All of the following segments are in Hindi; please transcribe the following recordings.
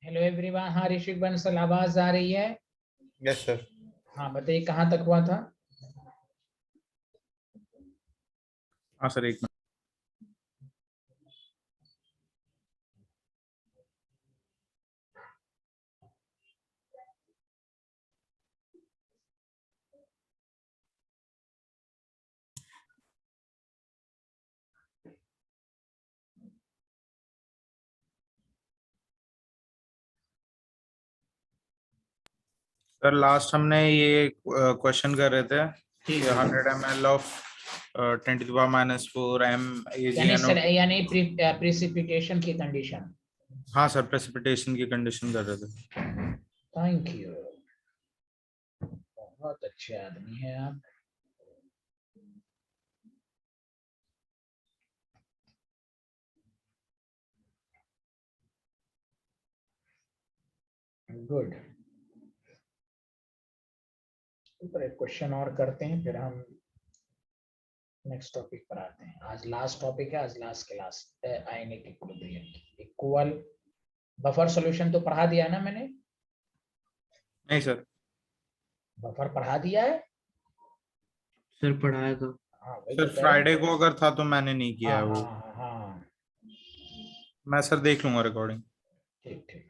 Hello everyone. हाँ ऋषिक बंसल, आवाज आ रही है? Yes sir. हाँ बताइए, कहाँ तक हुआ था? हाँ सर, एक मिनट। सर लास्ट हमने ये क्वेश्चन कर रहे थे कि 100 ml ऑफ 10⁻⁻⁴ यानी AgNO। सर, यानी प्रिसिपिटेशन की कंडीशन। हाँ सर, प्रेसिपिटेशन की कंडीशन कर रहे थे। थैंक यू, बहुत अच्छे आदमी हैं आप। गुड। ऊपर एक क्वेश्चन और करते हैं, फिर हम नेक्स्ट टॉपिक पर आते हैं। आज लास्ट टॉपिक है, आज लास्ट क्लास आयनिक इक्विलिब्रियम की। इक्वल बफर सॉल्यूशन तो पढ़ा दिया है ना मैंने? नहीं सर। बफर पढ़ा दिया है? सर पढ़ाया था। हाँ वही तो सर कह रहा हूँ। फ्राइडे को अगर था तो मैंने नहीं किया हाँ है हाँ वो। हाँ हाँ, मैं सर देख लूंगा रिकॉर्डिंग। ठीक ठीक।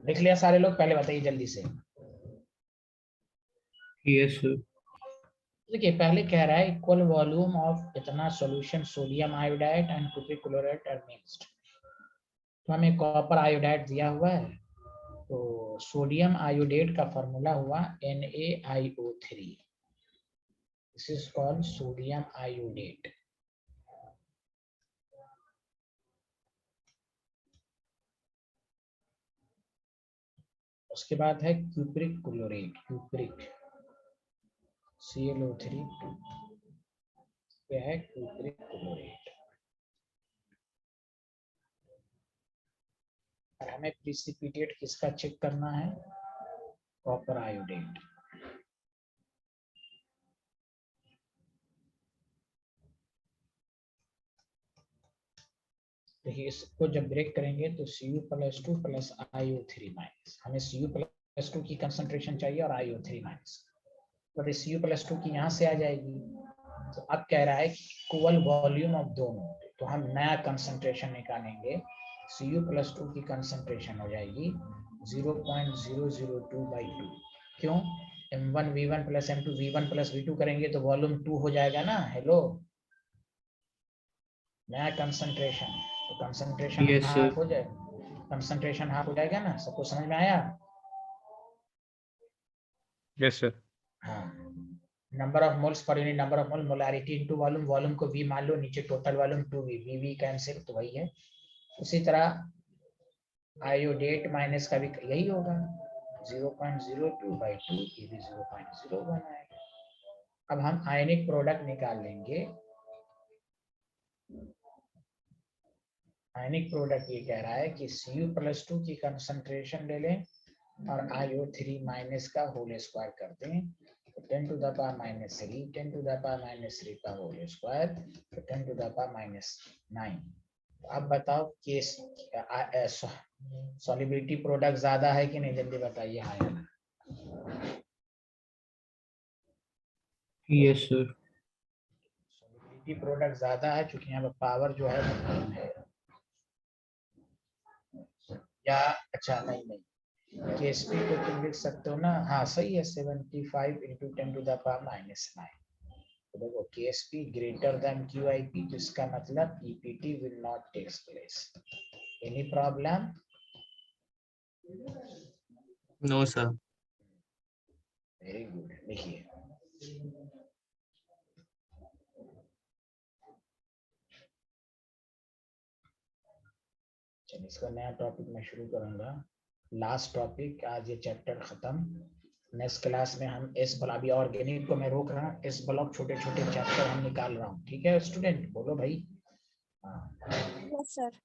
लिख लिया सारे लोग? पहले बताइए जल्दी से। Yes sir. देखिए पहले कह रहा है इक्वल वॉल्यूम ऑफ इतना solution sodium iodide and cupric chloride are mixed. तो हमें कॉपर आयोडाइड दिया हुआ है, तो सोडियम आयोडेट का फॉर्मूला हुआ NaIO3। This is called sodium iodate. उसके बाद है क्यूप्रिक क्लोरेट, क्यूप्रिक ClO3, यह है क्यूप्रिक क्लोरेट। और हमें प्रिसिपिटेट किसका चेक करना है? Copper iodate. देखिए इसको जब ब्रेक करेंगे तो Cu+2 प्लस IO3 माइनस, हमें Cu+2 की कंसंट्रेशन चाहिए और IO3 माइनस, तो Cu+2 की यहाँ से आ जाएगी। तो अब कह रहा है कि इक्वल वॉल्यूम ऑफ दोनों, तो हम नया कंसंट्रेशन निकालेंगे। Cu+2 की कंसंट्रेशन हो जाएगी 0.002/2। क्यों? M1V1 plus M2V1 plus V2 करेंगे तो वॉल्यूम 2 हो जाएगा ना। हेलो, नया कंसंट्रेशन, तो कंसंट्रेशन यस सर। हाफ हो जाए, कंसंट्रेशन हाफ हो जाएगा ना। सबको समझ में आया? Yes sir. हाँ, number of moles per unit number of mole, molarity into volume, volume को V मान लो, नीचे total volume 2V, V cancel, तो वही है। उसी तरह आयोडेट माइनस का भी यही होगा 0.02/2, ये भी 0.01 आएगा। अब हम आयनिक प्रोडक्ट निकाल लेंगे। आयनिक प्रोडक्ट ये कह रहा है कि Cu+2 की कंसंट्रेशन ले लें और IO3 माइनस का होल स्क्वायर कर दें, तो 10 to the power -3, 10 to the power -3 का होल स्क्वायर, तो 10 टू द पावर -9। अब बताओ केस सॉल्युबिलिटी प्रोडक्ट ज्यादा है कि नहीं, जल्दी बताइए। हाँ या ना? Yes sir. सॉल्युबिलिटी प्रोडक्ट ज्यादा है क्योंकि यहाँ पर पावर जो है वो कम है। या अच्छा नहीं नहीं, KSP को तुम लिख सकते हो ना। हाँ सही है, 75 × 10 टू द पावर -9। तो देखो KSP ग्रेटर देन QIP, तो इसका मतलब EPT will not takes place. Any problem? No sir. Very good. देखिए चलिए, इसका नया टॉपिक मैं शुरू करूंगा। लास्ट टॉपिक, आज ये चैप्टर खत्म। नेक्स्ट क्लास में हम एस ब्लॉक, अभी ऑर्गेनिक को मैं रोक रहा हूँ, एस ब्लॉक छोटे छोटे चैप्टर हम निकाल रहा हूँ। ठीक है स्टूडेंट, बोलो भाई। हाँ, yes sir.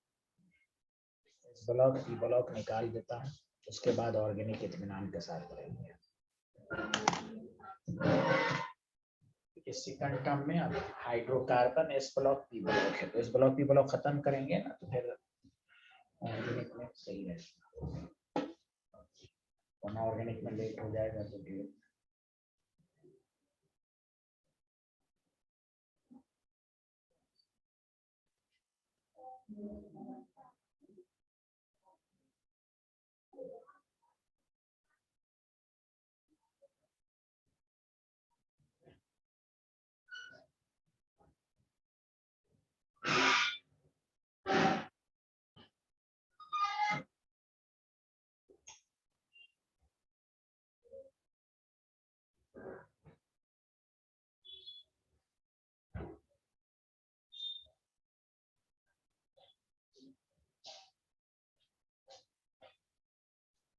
S block E block निकाल देता हूँ, उसके बाद ऑर्गेनिक इत्मीनान के साथ करेंगे। इस सेकंड टर्म में अब hydrocarbon S block P block है, तो एस ब्लॉक पी ब्लॉक खत्म करेंगे ना, तो फिर ऑर्गेनिक में सही रहेगा। वरना ऑर्गेनिक में लेट हो जाएगा तो फिर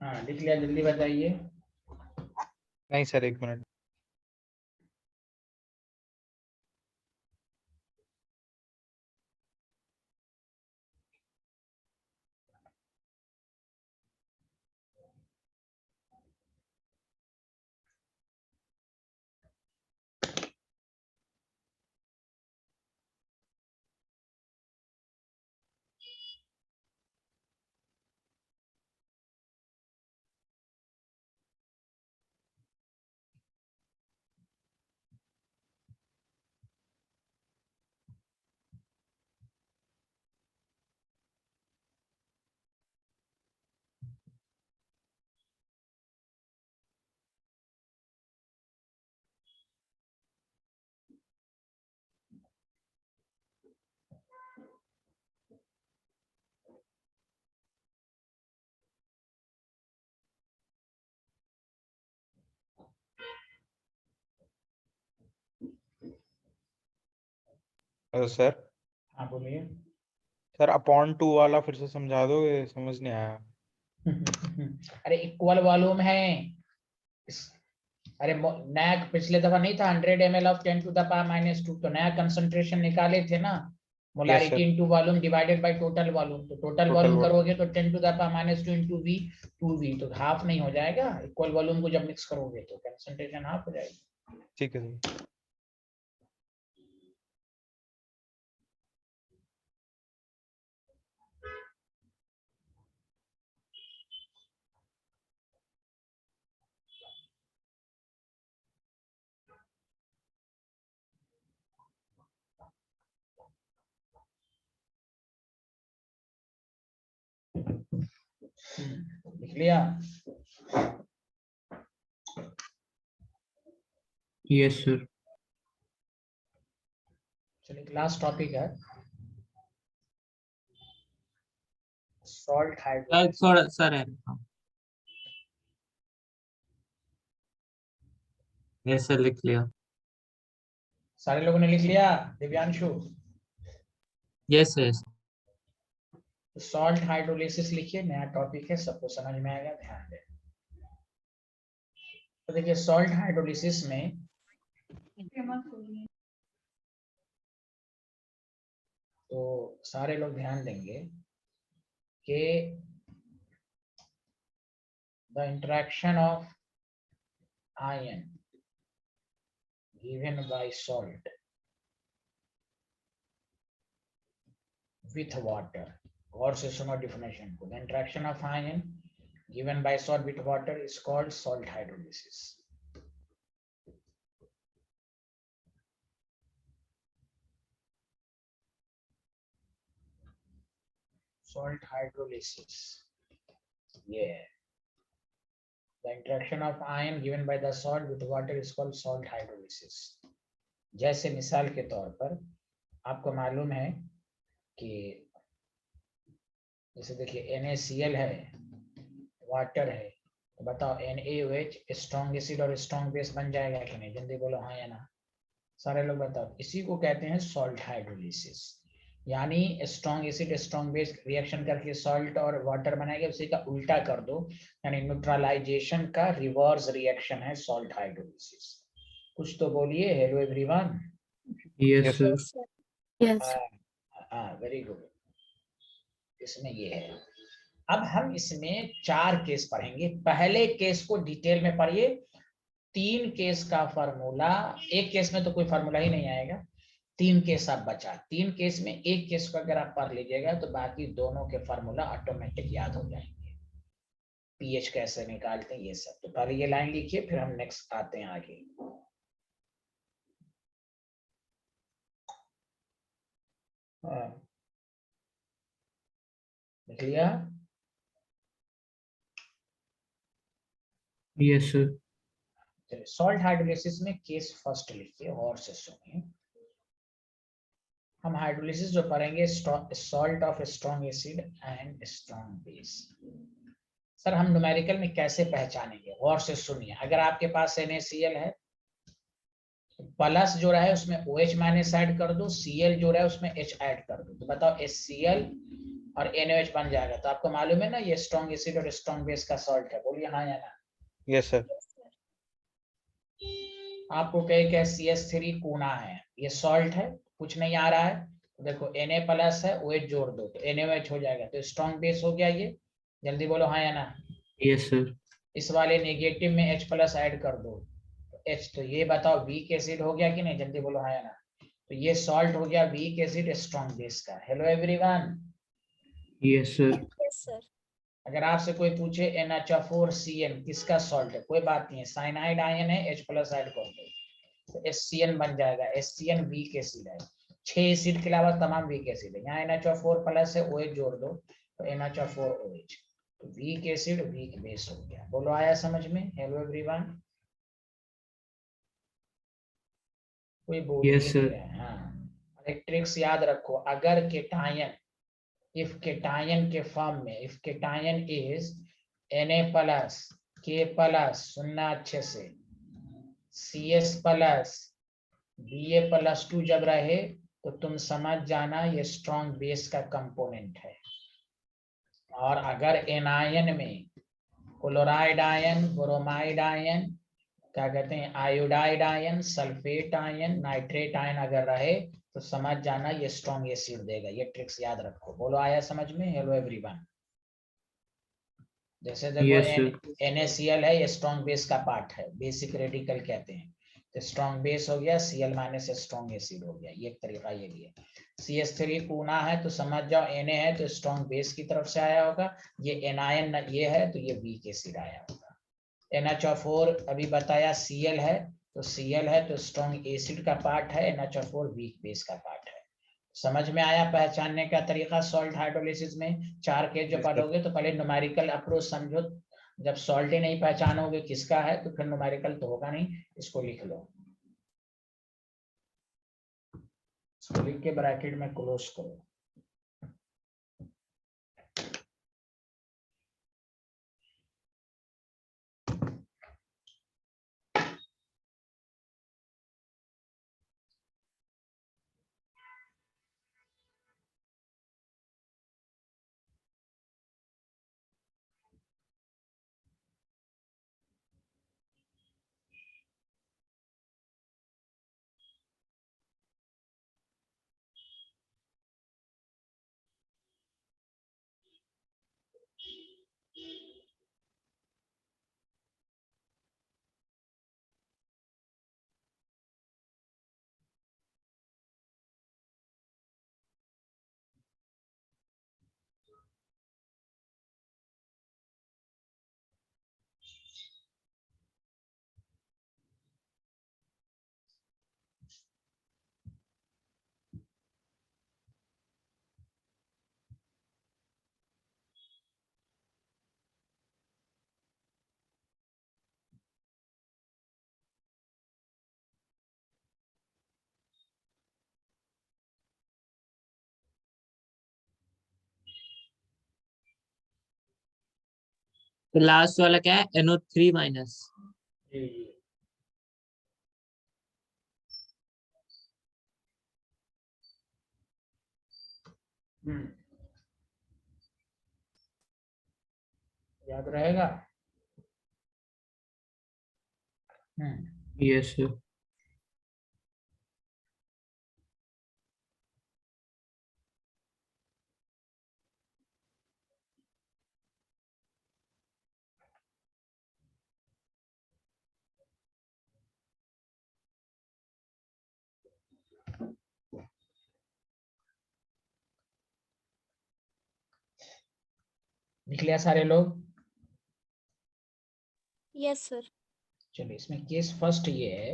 हाँ लिख लिया, जल्दी बताइए। नहीं सर, 1 मिनट। Hello sir. हाँ बोलिए। सर अपॉन 2 वाला फिर से समझा दोगे, समझ नहीं आया। अरे इक्वल वॉल्यूम है इस, अरे नया पिछले दफा नहीं था 100 ml of 10 to the power -2, तो नया कंसंट्रेशन निकाले थे ना, yes molarity sir. Into volume divided by total volume, तो टोटल टोटल वॉल्यूम वर्क। करोगे तो 10 to the power -2 into V 2V, तो हाफ नहीं हो जाएगा? इक्वल वॉल्यूम को जब मिक्स करोगे तो कंसंट्रेशन हाफ हो जाएगी। ठीक है सर। लिख लिया? Yes sir. चलिए क्लास टॉपिक है सॉल्ट हाइड्रोलिसिस। थोड़ा सर है। यस सर, लिख लिया। सारे लोगों ने लिख लिया? Divyanshu? Yes yes. Salt hydrolysis लिखिए, नया टॉपिक है, सबको समझ में आएगा, ध्यान दें। तो देखिए सॉल्ट हाइड्रोलिसिस में तो सारे लोग ध्यान देंगे कि the interaction of ion given by salt with water, और से सुनो डिफिनेशन को, the interaction of ion given by salt with water is called salt hydrolysis. Salt hydrolysis, yeah, the interaction of ion given by the salt with water is called salt hydrolysis. जैसे मिसाल के तौर पर आपको मालूम है कि जैसे देखिए NaCl है, वाटर है, तो बताओ NaOH स्ट्रॉन्ग एसिड और स्ट्रॉन्ग बेस बन जाएगा कि नहीं? जल्दी बोलो हाँ या ना, सारे लोग बताओ। इसी को कहते हैं सॉल्ट हाइड्रोलिसिस, यानी strong acid strong base reaction करके सॉल्ट और वाटर बनाएगा, उसी का उल्टा कर दो, यानी न्यूट्रलाइजेशन का रिवर्स रिएक्शन है सॉल्ट हाइड्रोलिसिस। कुछ तो बोलिए, hello everyone. Yes sir. Yes. Very good. इसमें ये है, अब हम इसमें 4 केस पढ़ेंगे। पहले केस को डिटेल में पढ़िए, 3 केस का फार्मूला, एक केस में तो कोई फार्मूला ही नहीं आएगा, 3 केस आप बचा, 3 केस में एक केस को अगर आप पढ़ लीजिएगा तो बाकी दोनों के फार्मूला ऑटोमेटिक याद हो जाएंगे। पीएच कैसे निकालते हैं ये सब, तो पहले ये लाइन लिखिए, फिर हम नेक्स्ट आते हैं आगे। लिख लिया? Yes sir. चलिए सॉल्ट हाइड्रोलिसिस में केस फर्स्ट लिखिए और से सुनिए। हम हाइड्रोलिसिस जो पढ़ेंगे, salt of strong acid and strong base. Sir हम न्यूमेरिकल में कैसे पहचानेंगे? और से सुनिए, अगर आपके पास NaCl है, प्लस जो रहा है उसमें OH माइनस ऐड कर दो, Cl जो रहा है उसमें H ऐड कर दो, तो बताओ HCl और NaOH बन जाएगा। तो आपको मालूम है ना ये स्ट्रॉन्ग एसिड और स्ट्रॉन्ग बेस का सॉल्ट है, बोलिए हाँ या ना। Yes sir. आपको कहे क्या CH3 कूना है, ये सॉल्ट है, कुछ नहीं आ रहा है, तो देखो Na प्लस है, OH जोड़ दो तो NaOH हो जाएगा, तो स्ट्रॉन्ग बेस हो गया ये। जल्दी बोलो हाँ या ना। Yes sir. इस वाले नेगेटिव में H प्लस ऐड कर दो तो H, तो ये बताओ वीक एसिड हो गया कि नहीं? जल्दी बोलो हाँ या ना। तो ये सॉल्ट हो गया वीक एसिड स्ट्रॉन्ग बेस का। Hello everyone. Yes sir. Yes, sir. अगर आपसे कोई पूछे NH4Cl किसका सॉल्ट है, कोई बात नहीं है, साइनाइड आयन है, H प्लस ऐड कर दो तो HCN बन जाएगा। HCN वीक एसिड है, 6 एसिड के अलावा तमाम वीक एसिड है। यहाँ NH4 प्लस है, OH जोड़ दो तो NH4OH, तो वीक एसिड वीक बेस हो गया। बोलो आया समझ में? Hello everyone. कोई बोल Yes, ही sir. नहीं रहा है। हाँ, एक ट्रिक्स याद रखो, अगर केटायन, इफ केटायन के फॉर्म में, if cation is Na plus K plus, सुनना अच्छे से, CS प्लस Ba+2 जब रहे तो तुम समझ जाना ये स्ट्रॉन्ग बेस का कंपोनेंट है। और अगर एनायन में क्लोराइड आयन, ब्रोमाइड आयन, क्या कहते हैं, iodide ion, sulphate ion, nitrate ion अगर रहे तो समझ जाना ये स्ट्रॉन्ग एसिड देगा। ये ट्रिक्स याद रखो। बोलो आया समझ में? Hello everyone. जैसे देखो Yes, sir. NaCl है, ये स्ट्रॉन्ग बेस का पार्ट है, बेसिक रेडिकल कहते हैं, तो स्ट्रॉन्ग बेस हो गया, Cl माइनस स्ट्रॉन्ग एसिड हो गया। ये एक तरीका ये भी है। CH3 कूना है तो समझ जाओ Na है तो स्ट्रॉन्ग बेस की तरफ से आया होगा, ये एनायन ये है तो ये वीक एसिड आया होगा। NH4 अभी बताया Cl है, तो Cl है तो स्ट्रॉन्ग एसिड का पार्ट है, NH4 वीक बेस का पार्ट है। समझ में आया पहचानने का तरीका सॉल्ट हाइड्रोलिसिस में? 4 केस जो Yes, sir. पढ़ोगे तो पहले न्यूमेरिकल अप्रोच समझो, जब सॉल्ट ही नहीं पहचानोगे किसका है तो फिर न्यूमेरिकल तो होगा नहीं। इसको लिख लो, इसको लिख के ब्रैकेट में क्लोज करो। तो लास्ट वाला क्या है? NO3 minus. जी जी। याद रहेगा? Yes, sir. लिख लिया सारे लोग? Yes sir. चलिए इसमें केस फर्स्ट ये है,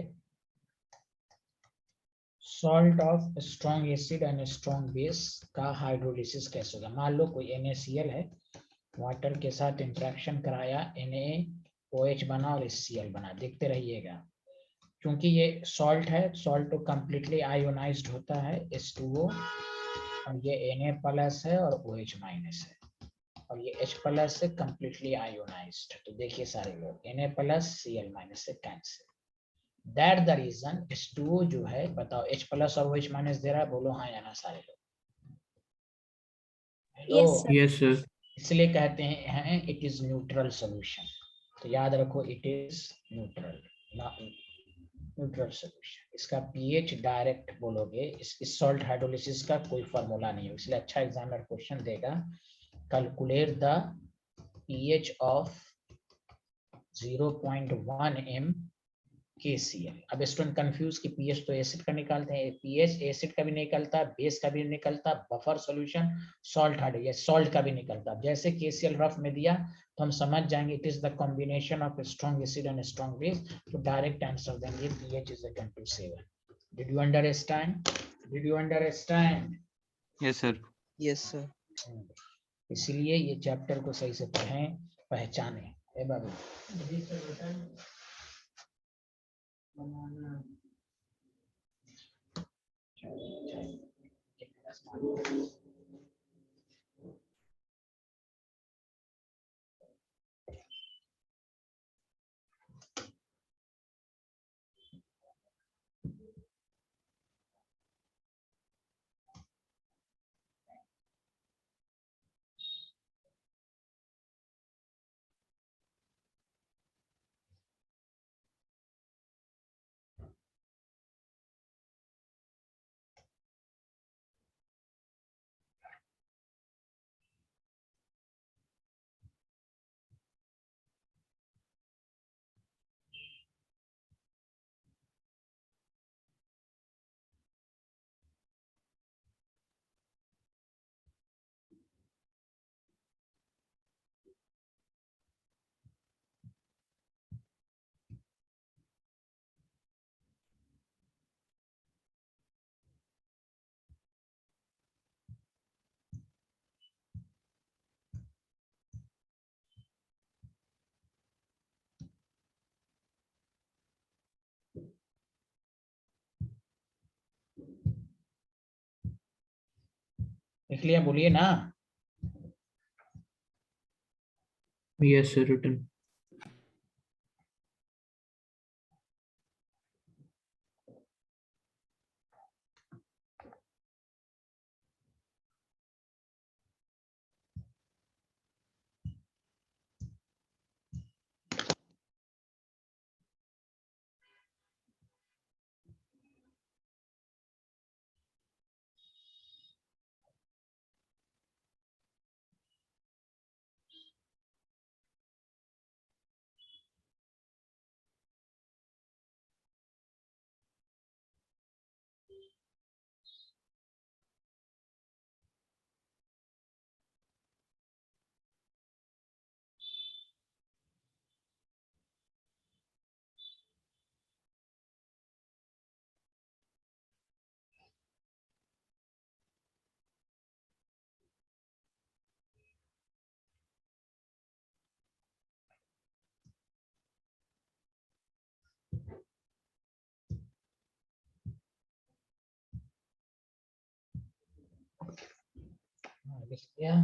salt of strong acid and strong base का हाइड्रोलिसिस कैसे होगा। मान लो कोई NaCl है, वाटर के साथ इंटरेक्शन कराया, NaOH बना और HCl बना। देखते रहिएगा, क्योंकि ये सॉल्ट है, सॉल्ट तो कंप्लीटली आयोनाइज्ड होता है H2O, और ये Na प्लस है और OH माइनस है, और ये H प्लस से कंप्लीटली आयोनाइज्ड। तो देखिए सारे लोग, Na प्लस Cl माइनस से cancel. That the reason H2O जो है, बताओ H प्लस और OH माइनस दे रहा है, बोलो हाँ या ना सारे लोग। Yes hello, sir. Yes, sir. इसलिए कहते हैं इट इज न्यूट्रल सॉल्यूशन। तो याद रखो, it is neutral, neutral solution. इसका पीएच डायरेक्ट बोलोगे, इस सॉल्ट हाइड्रोलिसिस का कोई फार्मूला नहीं है, इसलिए अच्छा एग्जामिनर क्वेश्चन देगा, calculate the pH of 0.1 m KCl। अब स्टूडेंट कंफ्यूज कि पीएच तो एसिड का निकालते हैं, पीएच एसिड का भी निकलता, बेस का भी निकलता, buffer solution salt hydrogen salt का भी निकलता। जैसे KCl रफ में दिया तो हम समझ जाएंगे it is the combination of strong acid and strong base. तो डायरेक्ट आंसर देंगे pH is equal to 7। Did you understand? Did you understand? Yes sir. Yes sir. इसलिए ये चैप्टर को सही से पढ़ें, पहचानें। ए बाबू, लिख लिया, बोलिए ना। Yes, sir. Written. लिख लिया।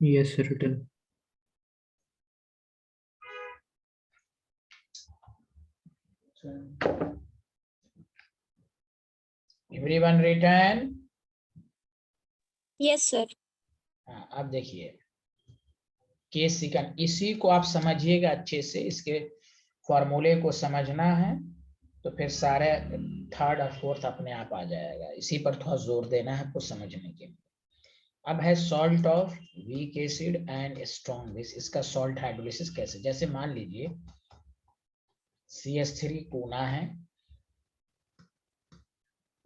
Yes, sir. Written. Everyone return. Yes, sir. अब देखिए केस सेकंड, इसी को आप समझिएगा अच्छे से, इसके फॉर्मूले को समझना है तो फिर सारे थर्ड और फोर्थ अपने आप आ जाएगा। इसी पर थोड़ा जोर देना है आपको समझने के लिए। अब है salt of weak acid and strong base. इसका सॉल्ट हाइड्रोलिसिस कैसे, जैसे मान लीजिए CH3 कोना है,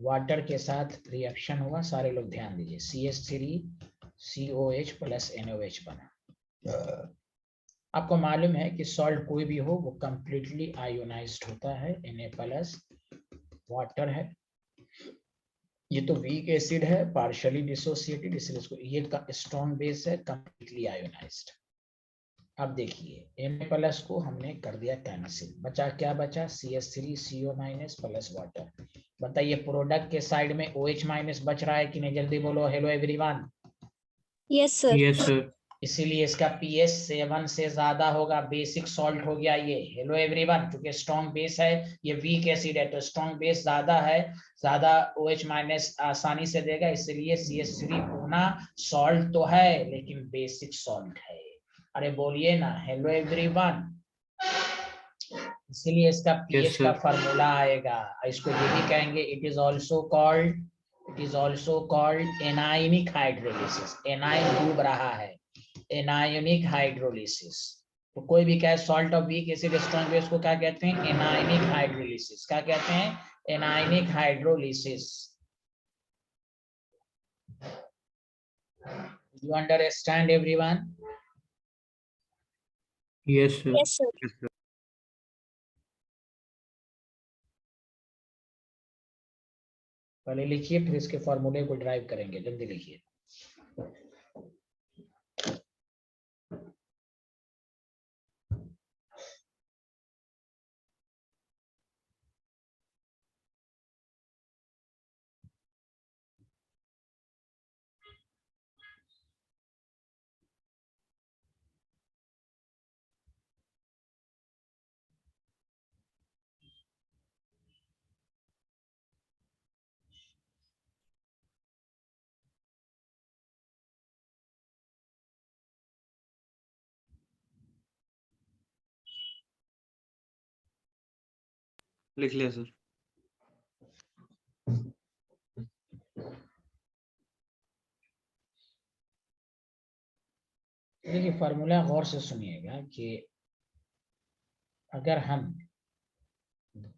वाटर के साथ रिएक्शन हुआ, सारे लोग ध्यान दीजिए, CH3 COH प्लस NOH बना। आपको मालूम है कि सॉल्ट कोई भी हो वो कंप्लीटली आयोनाइज्ड होता है, Na प्लस वाटर है। ये तो वीक एसिड है, पार्शियली डिसोसिएटेड, इसलिए इसको ये का स्ट्रॉन्ग बेस है, कंप्लीटली आयोनाइज्ड। अब देखिए Na प्लस को हमने कर दिया कैंसिल, बचा क्या बचा, CH3 CO minus plus water. बताइए प्रोडक्ट के साइड में OH माइनस बच रहा है कि नहीं, जल्दी बोलो। Hello everyone. Yes, sir. Yes, sir. इसीलिए इसका pH 7 से ज्यादा होगा, बेसिक सॉल्ट हो गया ये। हेलो एवरीवन, क्योंकि स्ट्रॉन्ग बेस है, ये वीक एसिड है, तो स्ट्रॉन्ग बेस ज्यादा है, ज्यादा OH माइनस आसानी से देगा, इसलिए CH3 कोना सॉल्ट तो है लेकिन बेसिक सॉल्ट है। अरे बोलिए ना हेलो एवरीवन। इसीलिए इसका Yes, pH का sir. फॉर्मूला आएगा, इसको ये भी कहेंगे, it is also called anionic hydrolysis. Anion डूब रहा है, एनायनिक हाइड्रोलिसिस। तो कोई भी कहे salt of weak acid strong base को क्या कहते हैं, एनायनिक हाइड्रोलिसिस। क्या कहते हैं, anionic hydrolysis. You understand everyone? Yes, sir. Yes, sir. पहले लिखिए फिर इसके फॉर्मूले को ड्राइव करेंगे, जल्दी लिखिए। लिख लिया सर। देखिए फॉर्मूला गौर से सुनिएगा कि अगर हम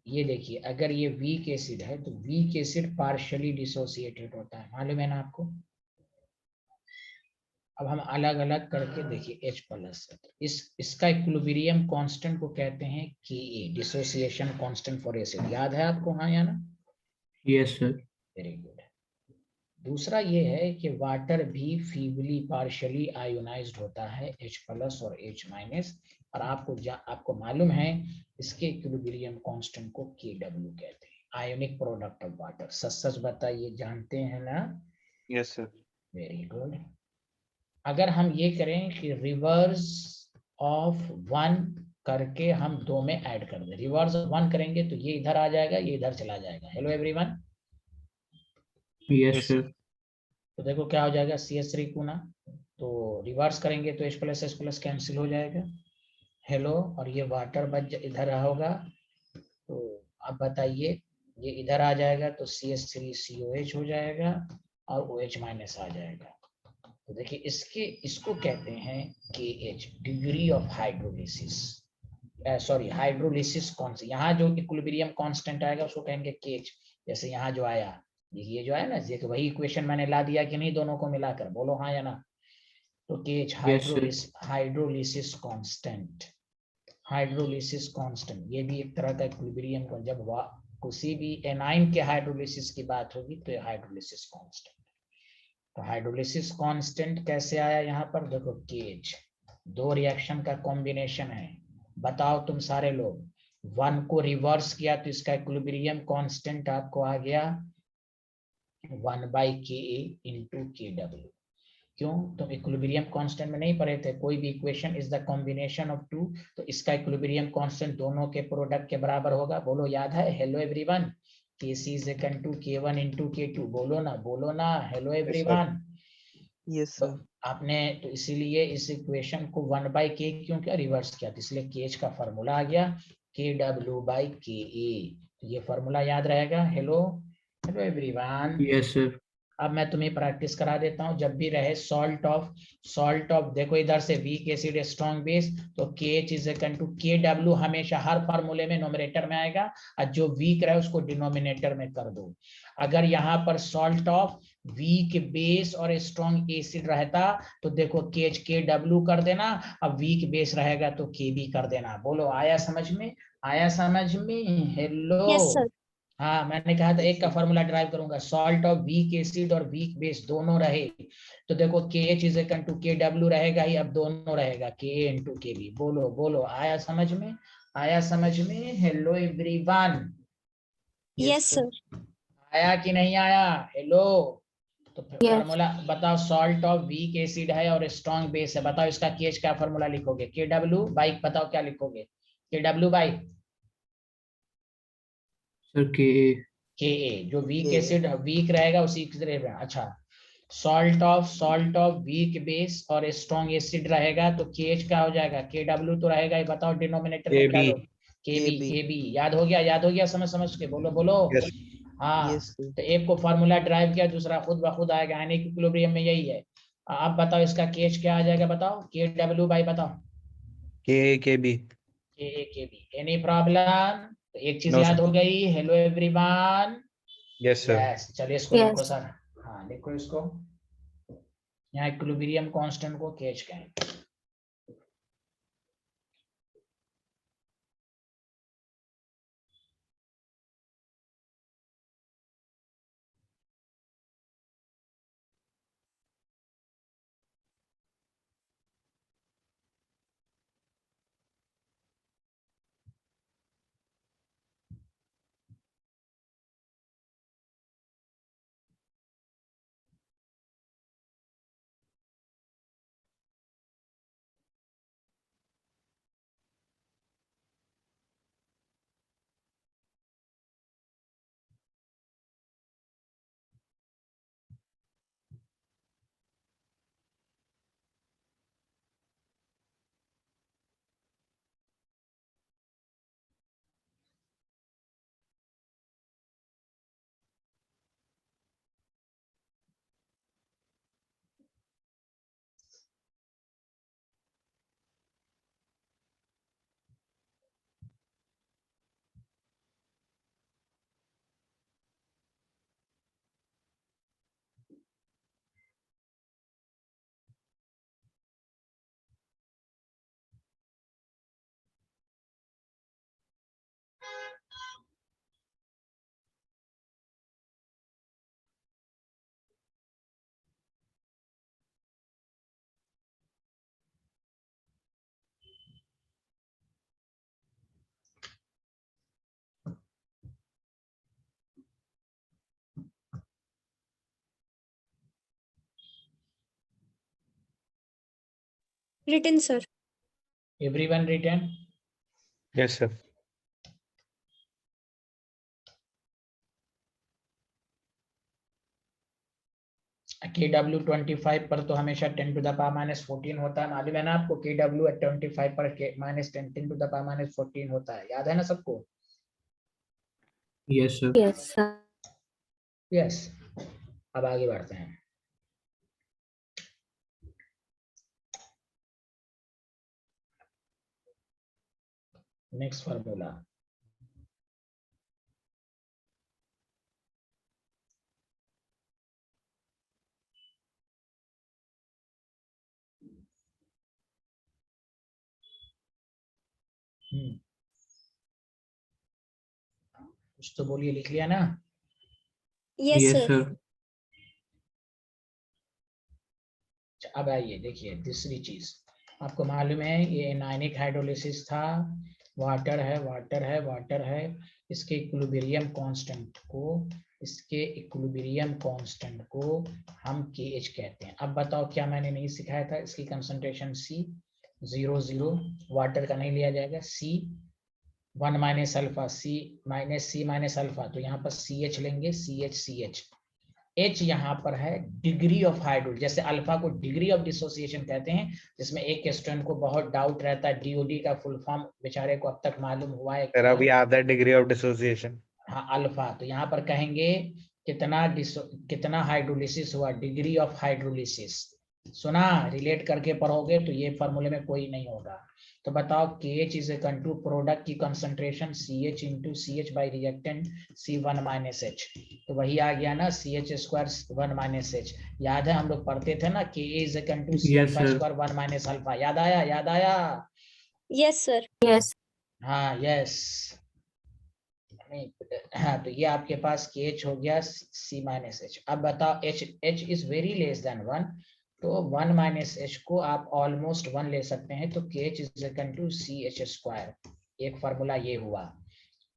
ये देखिए, अगर ये वीक एसिड है तो वीक एसिड पार्शियली डिसोसिएटेड होता है, मालूम है ना आपको। अब हम अलग अलग करके देखिए H प्लस है, तो इसका इक्विलिब्रियम कांस्टेंट को कहते हैं Ka, dissociation constant for acid. याद है आपको, हाँ या ना? Yes, sir. Very good. दूसरा ये है कि वाटर भी फीबली पार्शियली आयोनाइज्ड होता है, H प्लस और H माइनस। और आपको मालूम है इसके इक्विलिब्रियम कांस्टेंट को Kw कहते हैं, आयोनिक प्रोडक्ट ऑफ वाटर। सच बताइए, जानते हैं ना? Yes sir. Very good. अगर हम ये करें कि रिवर्स ऑफ 1 करके हम 2 में ऐड कर दें, रिवर्स ऑफ 1 करेंगे तो ये इधर आ जाएगा, ये इधर चला जाएगा। Hello everyone, Yes, Yes, sir. तो देखो क्या हो जाएगा, CH3 गुना, तो रिवर्स करेंगे तो H प्लस कैंसिल हो जाएगा। हेलो, और ये वाटर इधर होगा, तो अब बताइए, ये इधर आ जाएगा तो CH3COH हो जाएगा और OH माइनस आ जाएगा। तो देखिए इसको कहते हैं KH, degree of hydrolysis, sorry hydrolysis कौन सी, यहाँ जो इक्विलिब्रियम कांस्टेंट आएगा उसको कहेंगे KH। जैसे यहाँ जो आया, ये जो आया ना, ये वही इक्वेशन मैंने ला दिया कि नहीं, दोनों को मिलाकर, बोलो हाँ या ना? तो KH Yes, sir. Hydrolysis constant, hydrolysis constant, ये भी एक तरह का इक्विलिब्रियम को, जब किसी भी एनाइन के हाइड्रोलिसिस की बात होगी तो ये हाइड्रोलिसिस कांस्टेंट। तो हाइड्रोलिसिस कांस्टेंट कैसे आया यहाँ पर, देखो KH, दो रिएक्शन का कॉम्बिनेशन है। बताओ तुम सारे लोग, 1 को रिवर्स किया तो इसका इक्विलिब्रियम कांस्टेंट आपको आ गया 1/Ka into Kw। क्यों? तुम इक्विलिब्रियम कांस्टेंट में नहीं पढ़े थे, कोई भी equation is the combination of 2, तो इसका इक्विलिब्रियम कांस्टेंट दोनों के प्रोडक्ट के बराबर होगा। बोलो याद है? Hello everyone, Kc is equal to K1 into K2, बोलो ना, हेलो एवरीवन। यस तो सर। आपने तो इसीलिए इस इक्वेशन को 1/K क्यों किया, रिवर्स किया, तो इसलिए KH का फॉर्मूला आ गया Kw/Ka। तो ये फॉर्मूला याद रहेगा। Hello everyone, Yes, sir. अब मैं तुम्हें प्रैक्टिस करा देता हूँ। जब भी रहे सॉल्ट ऑफ देखो इधर से वीक एसिड स्ट्रॉन्ग बेस, तो KH is equal to Kw हमेशा हर फार्मूले में नोमिनेटर में आएगा, और जो वीक रहे उसको डिनोमिनेटर में कर दो। अगर यहाँ पर सॉल्ट ऑफ वीक बेस और स्ट्रॉन्ग एसिड रहता तो देखो KH Kw कर देना, अब वीक बेस रहेगा तो Kb कर देना। बोलो आया समझ में? Hello, Yes, sir. हाँ, मैंने कहा था एक का फॉर्मूला ड्राइव करूंगा, सॉल्ट ऑफ वीक एसिड और वीक बेस दोनों रहे तो देखो KH is equal to Kw रहेगा ही, अब दोनों रहेगा Ka into Kb। बोलो आया समझ में? Hello everyone, Yes, sir. आया कि नहीं आया? हेलो, तो Yes. फॉर्मूला बताओ, सॉल्ट ऑफ वीक एसिड है और स्ट्रॉन्ग बेस है, बताओ इसका KH क्या फॉर्मूला लिखोगे? Kw बाई, बताओ क्या लिखोगे? Kw by Sir, Ka. Ka, जो वीक Ka। एसिड वीक रहेगा उसी की तरह। अच्छा, सॉल्ट ऑफ वीक बेस और स्ट्रॉन्ग एसिड रहेगा तो KH क्या हो जाएगा? Kw तो रहेगा ही, बताओ डिनोमिनेटर में क्या Kb। दो? Kb। याद हो गया समझ के बोलो। Yes। हाँ, यस सर। तो एक को फॉर्मूला ड्राइव किया, दूसरा खुद ब खुद आएगा, यानी कि इक्विलिब्रियम में यही है। अब बताओ इसका KH क्या आ जाएगा, बताओ Kw बाई, बताओ Kb। Ka, any problem? तो एक चीज No याद sir। हो गई, hello everyone. Yes sir। Yes, चलिए इसको Yes. लिखो सर। हाँ लिखो इसको, यहाँ इक्विलिब्रियम कांस्टेंट को KH कहेंगे। Written, sir. Everyone written? Yes, sir. KW25 पर तो हमेशा 10 to the power minus 14 होता है, मालूम है ना आपको? KW at 25 पर minus 10 to the power minus 14 होता है, याद है ना सबको? yes sir, Yes, sir. Yes. अब आगे बढ़ते हैं। नेक्स्ट फार्मूला, कुछ तो बोलिए, लिख लिया ना? Yes, yes sir. sir, अब आइए देखिए तीसरी चीज, आपको मालूम है ये एनायनिक हाइड्रोलिसिस था, वाटर है, वाटर है, वाटर है, इसके इक्विलिब्रियम कांस्टेंट को हम KH कहते हैं। अब बताओ क्या मैंने नहीं सिखाया था? इसकी कंसंट्रेशन C 0 वाटर का नहीं लिया जाएगा, C 1 minus alpha, C minus alpha, तो यहाँ पर CH लेंगे, CH। H यहाँ पर है डिग्री ऑफ हाइड्रोजन, जैसे अल्फा को डिग्री ऑफ डिसोसिएशन कहते हैं, जिसमें एक स्टूडेंट को बहुत डाउट रहता है DOD का फुल फॉर्म बेचारे को अब तक मालूम हुआ है तेरा क्या? भी आता है डिग्री ऑफ डिसोसिएशन। हाँ, अल्फा। तो यहाँ पर कहेंगे कितना हाइड्रोलिसिस हुआ, डिग्री ऑफ हाइड्रोलिसिस। सुना, रिलेट करके पढ़ोगे तो ये फॉर्मूले में कोई नहीं होगा। तो बताओ KH is equal to product की concentration CH into CH by reactant C1 minus H, तो वही आ गया ना CH स्क्वायर 1 माइनस H। याद है हम लोग पढ़ते थे ना Ka is equal to C Yes, alpha sir. Square 1 minus alpha, याद आया? याद आया? Yes, sir. Yes. हाँ, यस। हाँ, तो ये आपके पास KH हो गया C माइनस H। अब बताओ H इज वेरी लेस देन 1, तो 1 माइनस H को आप ऑलमोस्ट 1 ले सकते हैं, तो KH is equal to CH square. एक फार्मूला ये हुआ,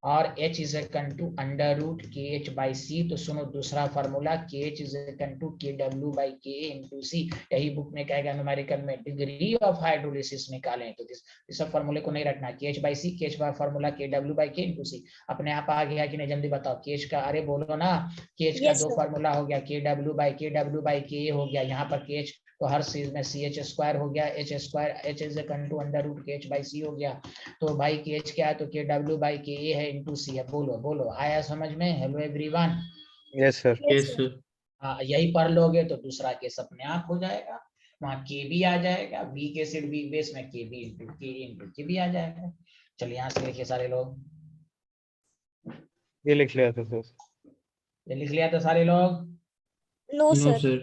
और H is equal to under root KH by C। तो सुनो दूसरा formula, KH is equal to KW by KA into C। यही बुक में कहेगा न्यूमेरिकल में डिग्री ऑफ हाइड्रोलिसिस निकालें, तो इस फार्मूले को नहीं रखना, KH by C, KH bye formula KW by K into C। अपने आप आ गया कि नहीं? जल्दी बताओ। KH का, अरे बोलो ना, KH का Yes, दो sir. फार्मूला हो गया, KW बाई KA हो गया, यहाँ पर KH तो हर चीज में CH स्क्वायर हो गया, H square, H is equal to under root KH by C हो गया। तो भाई KH क्या है? तो KW बाई KA है इंटू C है। बोलो, आया समझ में? Hello everyone. Yes sir. Yes, yes sir. sir, हाँ, यही पढ़ लोगे तो दूसरा केस अपने आप हो जाएगा, वहाँ KB आ जाएगा, वीक एसिड वीक बेस में KB इंटू के भी आ जाएगा। चलिए यहाँ से लिखिए सारे लोग, ये लिख लिया था सर। ये लिख लिया था सारे लोग? No, no sir. sir.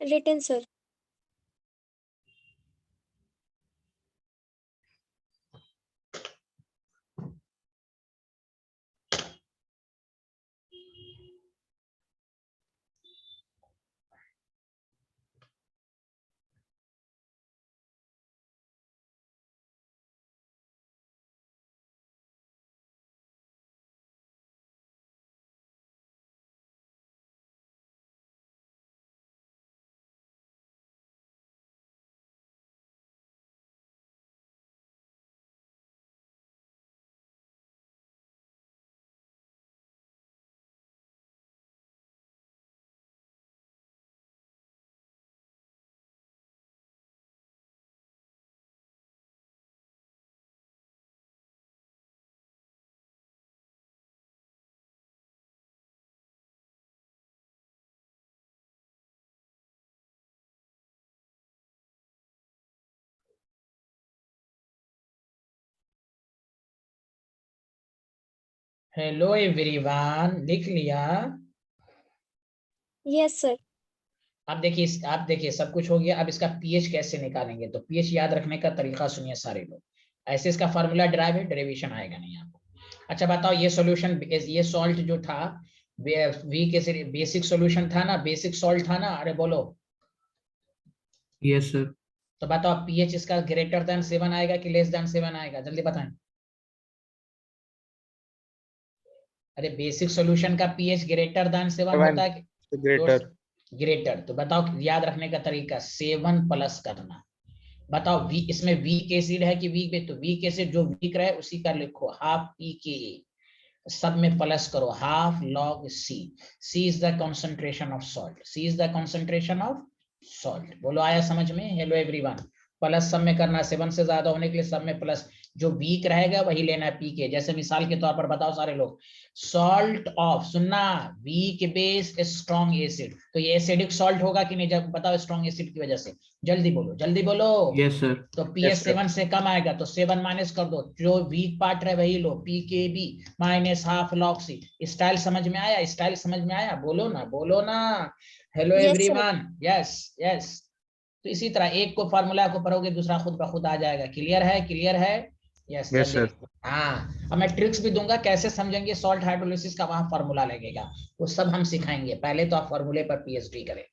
Written, sir. Hello everyone, लिख लिया? Yes, sir. अब देखिए, आप देखिए सब कुछ हो गया। अब इसका पीएच कैसे निकालेंगे? तो पीएच याद रखने का तरीका सुनिए सारे लोग। ऐसे इसका फार्मूला ड्राइव है, डेरिवेशन आएगा नहीं आपको। अच्छा बताओ, ये सॉल्यूशन, ये सॉल्ट जो था, वी के बेसिक सॉल्यूशन था ना, बेसिक सॉल्ट था ना? अरे बोलो। yes, sir. तो बताओ पीएच इसका ग्रेटर देन 7 आएगा कि लेस देन 7 आएगा? जल्दी बताएं। अरे बेसिक सॉल्यूशन का पीएच ग्रेटर देन 7 होता है कि ग्रेटर। ग्रेटर? तो बताओ याद रखने का तरीका, 7 प्लस करना। बताओ वी, इसमें वीक एसिड है कि वीक है? तो वीक एसिड जो वीक रहे उसी का लिखो, हाफ पी के, सब में प्लस करो, half log C. C is the concentration of salt, C is the concentration of salt. बोलो आया समझ में? Hello everyone. प्लस सब में करना, 7 से ज्यादा होने के लिए सब में प्लस। जो वीक रहेगा वही लेना है पी के। जैसे मिसाल के तौर पर बताओ सारे लोग, सॉल्ट ऑफ, सुनना, वीक बेस स्ट्रॉन्ग एसिड, तो ये एसिडिक सॉल्ट होगा कि नहीं? जब बताओ, स्ट्रॉन्ग एसिड की वजह से। जल्दी बोलो, जल्दी बोलो। Yes, sir. तो पीएच 7 से कम आएगा तो 7 माइनस कर दो, जो वीक पार्ट है वही लो, पी के बी माइनस हाफ लॉग सी। स्टाइल समझ में आया? स्टाइल समझ में आया? बोलो ना, बोलो ना। Hello Yes, sir. Everyone, yes yes. तो इसी तरह एक को फार्मूला को पढ़ोगे, दूसरा खुद ब खुद आ जाएगा। क्लियर है? क्लियर है? यस, यस जल्दी। सर। हाँ, अब मैं ट्रिक्स भी दूंगा कैसे समझेंगे सॉल्ट हाइड्रोलिसिस का, वहां फार्मूला लगेगा, वो सब हम सिखाएंगे। पहले तो आप फार्मूले पर पीएचडी करें।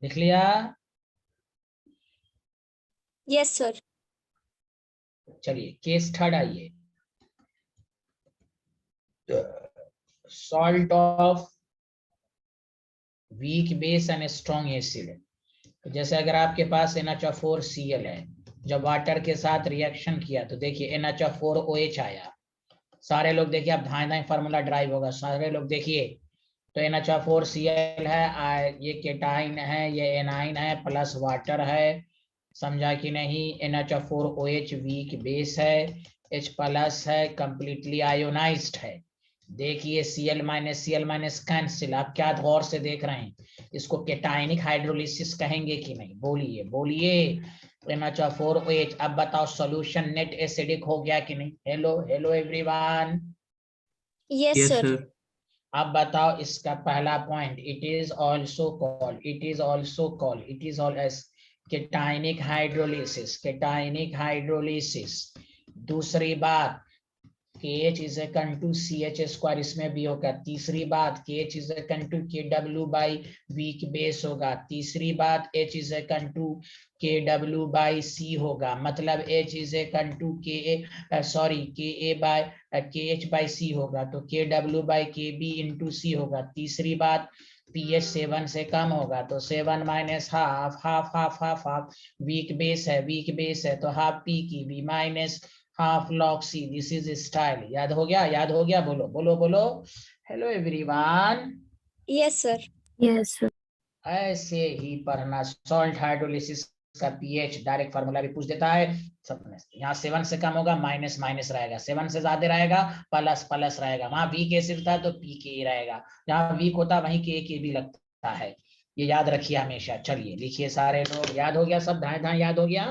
लिख लिया? Yes, sir. चलिए केस थर्ड आइए। Salt of weak base and strong acid. तो जैसे अगर आपके पास NH4Cl है, जब वाटर के साथ रिएक्शन किया तो देखिए NH4OH आया। सारे लोग देखिए, आप धाए धाए फार्मूला ड्राइव होगा, सारे लोग देखिए। तो NH4Cl है, ये केटाइन है, ये एनाइन है, प्लस वाटर है। समझा कि नहीं? NH4OH वीक बेस है, H प्लस है, कंप्लीटली आयोनाइज्ड है। देखिए Cl माइनस कैंसिल। आप क्या गौर से देख रहे हैं? इसको केटाइनिक हाइड्रोलिसिस कहेंगे कि नहीं? बोलिए बोलिए। NH4OH। अब बताओ सॉल्यूशन नेट एसिडिक हो गया कि नहीं? Hello hello everyone. Yes, Yes, sir. sir. अब बताओ इसका पहला point, it is also called, it is also called, it is all as cationic hydrolysis, cationic hydrolysis. दूसरी बात, KH is equal to CH square, इसमें भी होगा। तीसरी बात, KH is equal to KW by weak base होगा। तीसरी बात, H is equal to KW by C होगा। मतलब H is equal to KA, sorry, KA by KH by C होगा, तो KW by KB into C होगा। तीसरी बात, पीएच 7 से कम होगा तो 7 minus half, half half half half, weak base है, वीक बेस है तो half P K B minus half log C. This is style. याद हो गया? याद हो गया? बोलो बोलो बोलो। Hello everyone. Yes, sir. Yes, sir. ऐसे ही पढ़ना। सॉल्ट हाइड्रोलिसिस का पीएच डायरेक्ट फार्मूला भी पूछ देता है। सब यहाँ 7 से कम होगा माइनस माइनस रहेगा, 7 से ज्यादा रहेगा प्लस प्लस रहेगा। वहां वीक एसिड था तो पी के रहेगा, जहां वीक होता वहीं के भी लगता है। ये याद रखिए हमेशा। चलिए लिखिए सारे लोग। याद हो गया सब? धाए धाए याद हो गया?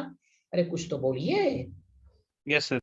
अरे कुछ तो बोलिए। Yes sir.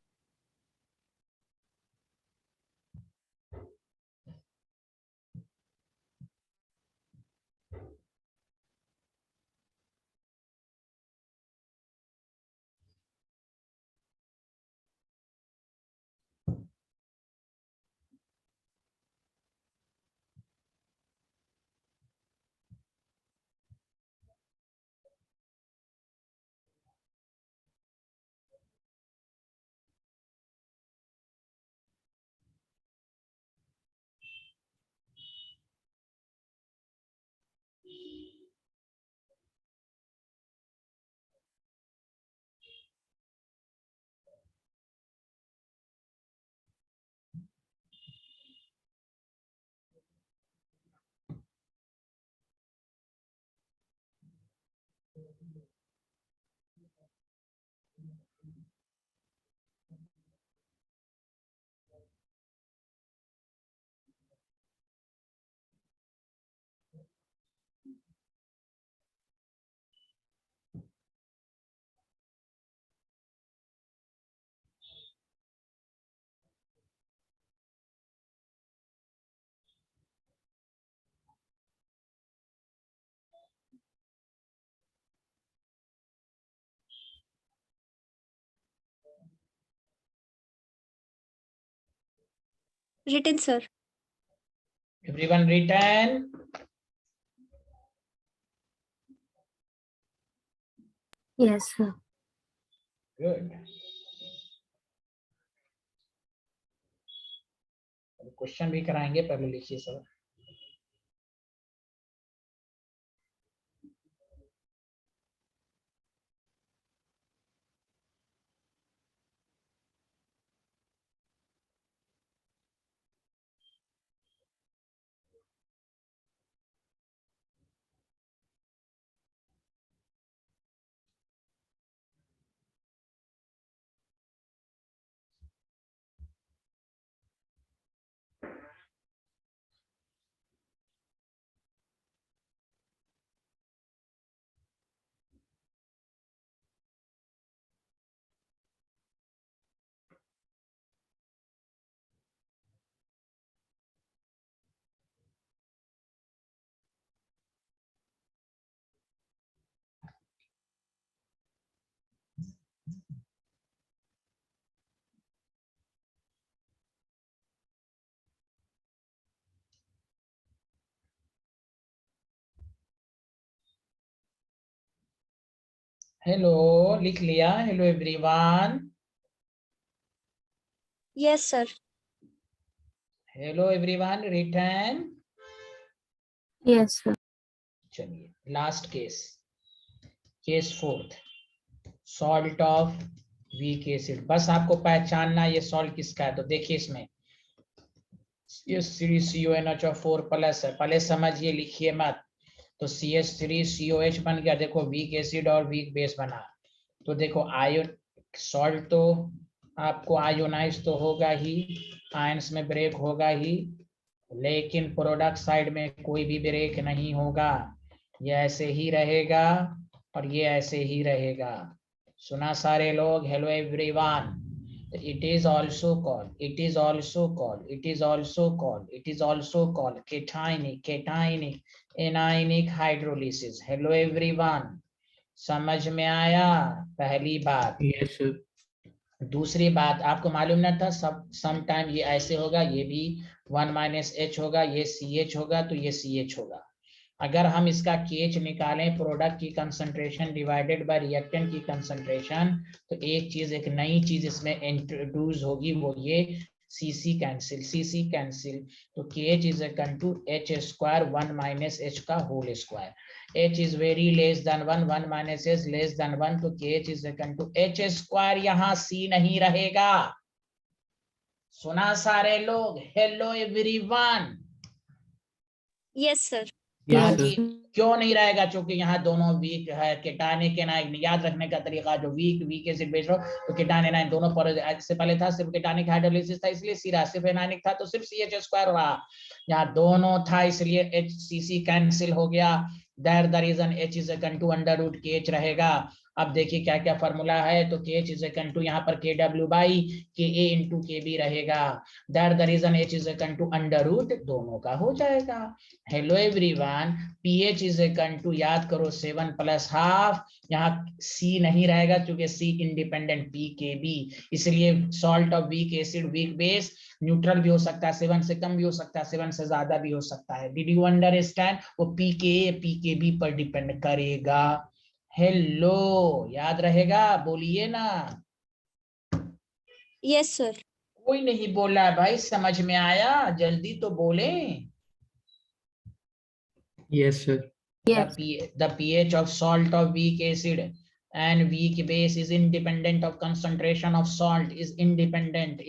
Written, sir. Everyone written? Yes, sir. Good. Question भी कराएंगे, पहले लिखिए सर। हेलो, लिख लिया? Hello everyone. Yes, sir. Hello everyone return. Yes, sir. चलिए last case, case fourth, salt of weak acid. बस आपको पहचानना ये सॉल्ट किसका है। तो देखिए इसमें ये CuCO4 प्लस है, पहले समझिए, लिखिए मत। तो CH3COH बन गया, देखो वीक एसिड और वीक बेस बना। तो देखो आयन सॉल्ट तो आपको आयोनाइज तो होगा ही, आयंस में ब्रेक होगा ही, लेकिन प्रोडक्ट साइड में कोई भी ब्रेक नहीं होगा। ये ऐसे ही रहेगा और ये ऐसे ही रहेगा। सुना सारे लोग? Hello everyone. It is also called cationic anionic hydrolysis. Hello everyone, समझ में आया? पहली बात। Yes, sir. दूसरी बात, आपको मालूम ना था सब सम टाइम ये ऐसे होगा, ये भी 1 - H होगा, ये CH होगा, तो ये CH होगा। अगर हम इसका KH निकालें, प्रोडक्ट की कंसंट्रेशन डिवाइडेड बाय रिएक्टेंट की कंसंट्रेशन, तो एक चीज, एक नई चीज इसमें इंट्रोड्यूस होगी, वो ये CC कैंसिल। तो KH is equal to H square 1 - H का होल स्क्वायर। H इज very less than 1 - H less than 1, तो KH is equal to H square, यहाँ C नहीं रहेगा। सुना सारे लोग? Hello everyone. Yes, sir. Yes, बाकी sir. क्यों नहीं रहेगा? क्योंकि यहाँ दोनों वीक है। केटानिक एनायन याद रखने का तरीका, जो वीक एसिड बेस हो, तो केटान एनायन दोनों पर से पहले था सिर्फ केटानिक हाइड्रोलिसिस था, इसलिए सी रहा, सिर्फ एनायनिक था तो सिर्फ CH स्क्वायर रहा। यहाँ दोनों था इसलिए HCC कैंसिल हो गया। That the reason H is equal to under root KH रहेगा। अब देखिए क्या क्या फॉर्मूला है। तो KH इज इक्वल टू यहाँ पर KW by KA into KB रहेगा। That the reason H is equal to under root दोनों का हो जाएगा। Hello everyone, pH is equal to, याद करो, 7 + हाफ। यहाँ C नहीं रहेगा क्योंकि C इंडिपेंडेंट PKB, इसलिए salt of weak acid weak base neutral भी हो सकता है, 7 से कम भी हो सकता है, 7 से ज्यादा भी हो सकता है। Did you understand? वो PKA PKB पर डिपेंड करेगा। हेलो, याद रहेगा? बोलिए ना। Yes, sir. कोई नहीं बोला भाई, समझ में आया? जल्दी तो बोले। Yes, sir. Yes. The pH of salt of weak acid and weak base is independent of concentration of salt, is independent